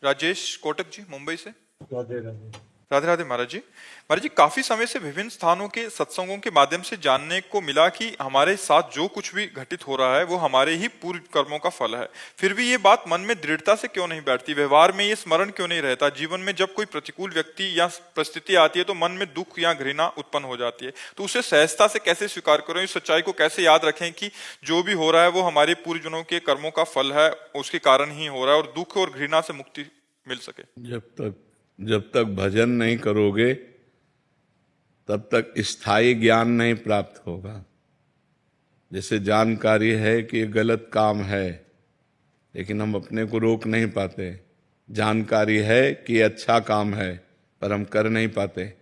राजेश कोटक जी, मुंबई से। राधे राधे। राधे राधे महाराज जी। महाराज जी, काफी समय से विभिन्न स्थानों के सत्संगों के माध्यम से जानने को मिला कि हमारे साथ जो कुछ भी घटित हो रहा है वो हमारे ही पूर्व कर्मों का फल है। फिर भी ये बात मन में दृढ़ता से क्यों नहीं बैठती, व्यवहार में ये स्मरण क्यों नहीं रहता? जीवन में जब कोई प्रतिकूल व्यक्ति या परिस्थिति आती है तो मन में दुख या घृणा उत्पन्न हो जाती है, तो उसे सहजता से कैसे स्वीकार करें? इस सच्चाई को कैसे याद रखें कि जो भी हो रहा है वो हमारे पूर्वजन्मों के कर्मों का फल है, उसके कारण ही हो रहा है, और दुख और घृणा से मुक्ति मिल सके। जब तक भजन नहीं करोगे तब तक स्थायी ज्ञान नहीं प्राप्त होगा। जैसे जानकारी है कि ये गलत काम है, लेकिन हम अपने को रोक नहीं पाते। जानकारी है कि ये अच्छा काम है, पर हम कर नहीं पाते।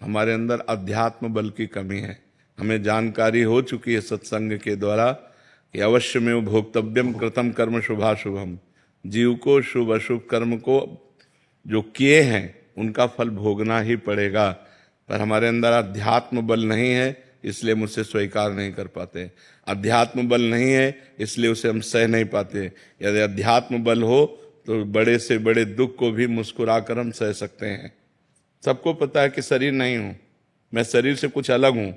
हमारे अंदर अध्यात्म बल की कमी है। हमें जानकारी हो चुकी है सत्संग के द्वारा कि अवश्य में वो भोक्तव्यम कृतम कर्म शुभाशुभम, जीव को शुभ अशुभ कर्म को जो किए हैं उनका फल भोगना ही पड़ेगा। पर हमारे अंदर अध्यात्म बल नहीं है, इसलिए मुझसे स्वीकार नहीं कर पाते। अध्यात्म बल नहीं है, इसलिए उसे हम सह नहीं पाते। यदि अध्यात्म बल हो तो बड़े से बड़े दुख को भी मुस्कुरा कर हम सह सकते हैं। सबको पता है कि शरीर नहीं हूं मैं, शरीर से कुछ अलग हूं,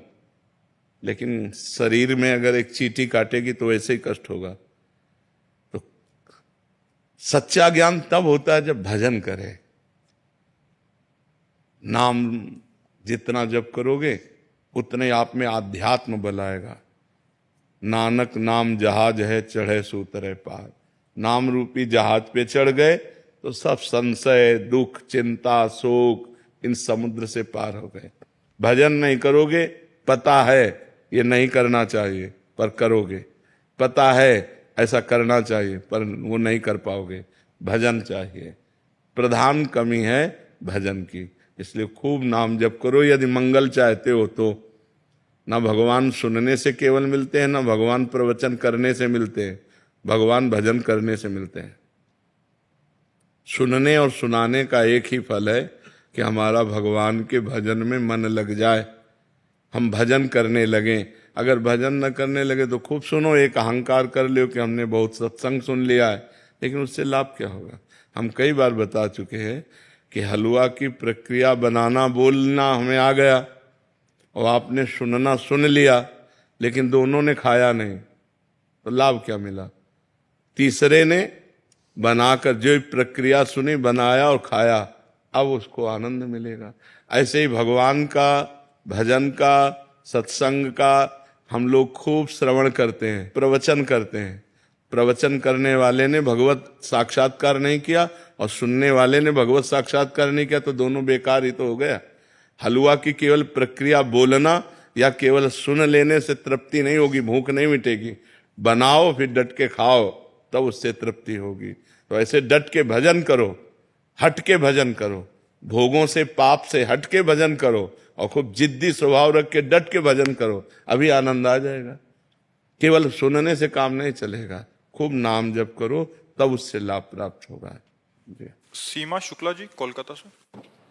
लेकिन शरीर में अगर एक चींटी काटेगी तो वैसे ही कष्ट होगा। तो सच्चा ज्ञान तब होता है जब भजन करे। नाम जितना जप करोगे उतने आप में आध्यात्म बल आएगा। नानक नाम जहाज है चढ़े सूतरे पार। नाम रूपी जहाज पे चढ़ गए तो सब संशय, दुख, चिंता, शोक इन समुद्र से पार हो गए। भजन नहीं करोगे, पता है ये नहीं करना चाहिए पर करोगे, पता है ऐसा करना चाहिए पर वो नहीं कर पाओगे। भजन चाहिए, प्रधान कमी है भजन की। इसलिए खूब नाम जप करो यदि मंगल चाहते हो तो। ना भगवान सुनने से केवल मिलते हैं, ना भगवान प्रवचन करने से मिलते हैं, भगवान भजन करने से मिलते हैं। सुनने और सुनाने का एक ही फल है कि हमारा भगवान के भजन में मन लग जाए, हम भजन करने लगें। अगर भजन न करने लगे तो खूब सुनो, एक अहंकार कर लो कि हमने बहुत सत्संग सुन लिया है, लेकिन उससे लाभ क्या होगा? हम कई बार बता चुके हैं कि हलवा की प्रक्रिया बनाना बोलना हमें आ गया और आपने सुनना सुन लिया, लेकिन दोनों ने खाया नहीं, तो लाभ क्या मिला? तीसरे ने बनाकर जो प्रक्रिया सुनी, बनाया और खाया, अब उसको आनंद मिलेगा। ऐसे ही भगवान का, भजन का, सत्संग का हम लोग खूब श्रवण करते हैं, प्रवचन करते हैं। प्रवचन करने वाले ने भगवत साक्षात्कार नहीं किया और सुनने वाले ने भगवत साक्षात्कार नहीं किया, तो दोनों बेकार ही तो हो गया। हलवा की केवल प्रक्रिया बोलना या केवल सुन लेने से तृप्ति नहीं होगी, भूख नहीं मिटेगी। बनाओ फिर डट के खाओ, तब उससे तृप्ति होगी। तो ऐसे डट के भजन करो, हट के भजन करो, भोगों से पाप से हट के भजन करो और खूब जिद्दी स्वभाव रख के डट के भजन करो, अभी आनंद आ जाएगा। केवल सुनने से काम नहीं चलेगा, खूब नाम जप करो, तब उससे लाभ प्राप्त होगा। जी। सीमा शुक्ला जी, कोलकाता से।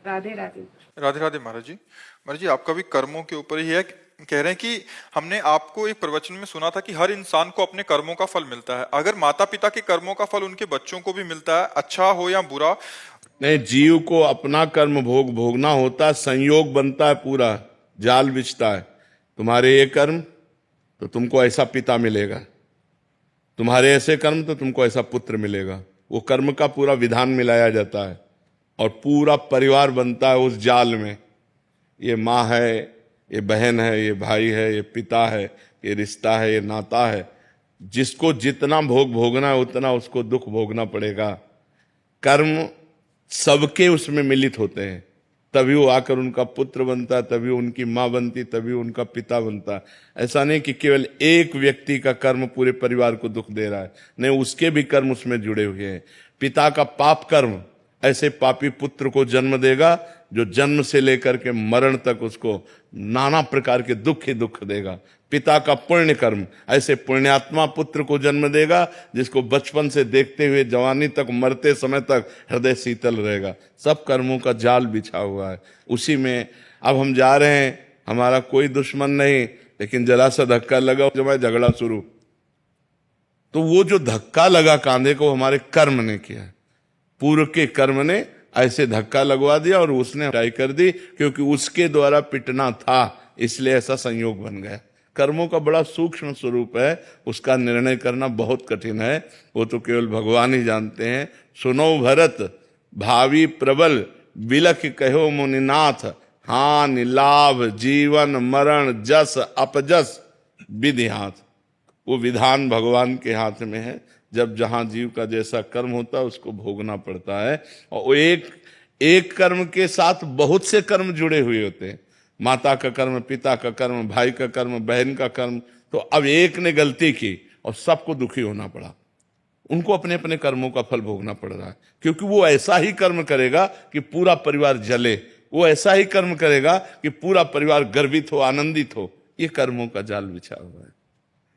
राधे राधे। राधे राधे महाराज जी। महाराज जी, आपका भी कर्मों के ऊपर ही है। कह रहे हैं कि हमने आपको एक प्रवचन में सुना था कि हर इंसान को अपने कर्मों का फल मिलता है। अगर माता पिता के कर्मों का फल उनके बच्चों को भी मिलता है, अच्छा हो या बुरा, नहीं, जीव को अपना कर्म भोगना होता है, संयोग बनता है, पूरा जाल बिछता है। तुम्हारे ये कर्म तो तुमको ऐसा पिता मिलेगा, तुम्हारे ऐसे कर्म तो तुमको ऐसा पुत्र मिलेगा। वो कर्म का पूरा विधान मिलाया जाता है और पूरा परिवार बनता है उस जाल में। ये माँ है, ये बहन है, ये भाई है, ये पिता है, ये रिश्ता है, ये नाता है। जिसको जितना भोगना है उतना उसको दुख भोगना पड़ेगा। कर्म सबके उसमें मिलित होते हैं, तभी वो आकर उनका पुत्र बनता है, तभी उनकी माँ बनती, तभी उनका पिता बनता है। ऐसा नहीं कि केवल एक व्यक्ति का कर्म पूरे परिवार को दुख दे रहा है, नहीं, उसके भी कर्म उसमें जुड़े हुए हैं। पिता का पाप कर्म ऐसे पापी पुत्र को जन्म देगा जो जन्म से लेकर के मरण तक उसको नाना प्रकार के दुख ही दुख देगा। पिता का पुण्य कर्म ऐसे पुण्यात्मा पुत्र को जन्म देगा जिसको बचपन से देखते हुए जवानी तक, मरते समय तक हृदय शीतल रहेगा। सब कर्मों का जाल बिछा हुआ है उसी में। अब हम जा रहे हैं, हमारा कोई दुश्मन नहीं, लेकिन जरा सा धक्का लगा, जब झगड़ा शुरू, तो वो जो धक्का लगा कांधे को हमारे कर्म ने किया। पूर्व के कर्म ने ऐसे धक्का लगवा दिया और उसने पिटाई कर दी, क्योंकि उसके द्वारा पिटना था, इसलिए ऐसा संयोग बन गया। कर्मों का बड़ा सूक्ष्म स्वरूप है, उसका निर्णय करना बहुत कठिन है, वो तो केवल भगवान ही जानते हैं। सुनो भरत भावी प्रबल, बिलख कहो मुनिनाथ, हानि लाभ जीवन मरण जस अपजस विधि हाथ। वो विधान भगवान के हाथ में है। जब जहां जीव का जैसा कर्म होता है उसको भोगना पड़ता है। और वो एक कर्म के साथ बहुत से कर्म जुड़े हुए होते हैं। माता का कर्म, पिता का कर्म, भाई का कर्म, बहन का कर्म। तो अब एक ने गलती की और सबको दुखी होना पड़ा, उनको अपने अपने कर्मों का फल भोगना पड़ रहा है, क्योंकि वो ऐसा ही कर्म करेगा कि पूरा परिवार जले, वो ऐसा ही कर्म करेगा कि पूरा परिवार गर्वित हो, आनंदित हो। ये कर्मों का जाल बिछा हुआ है।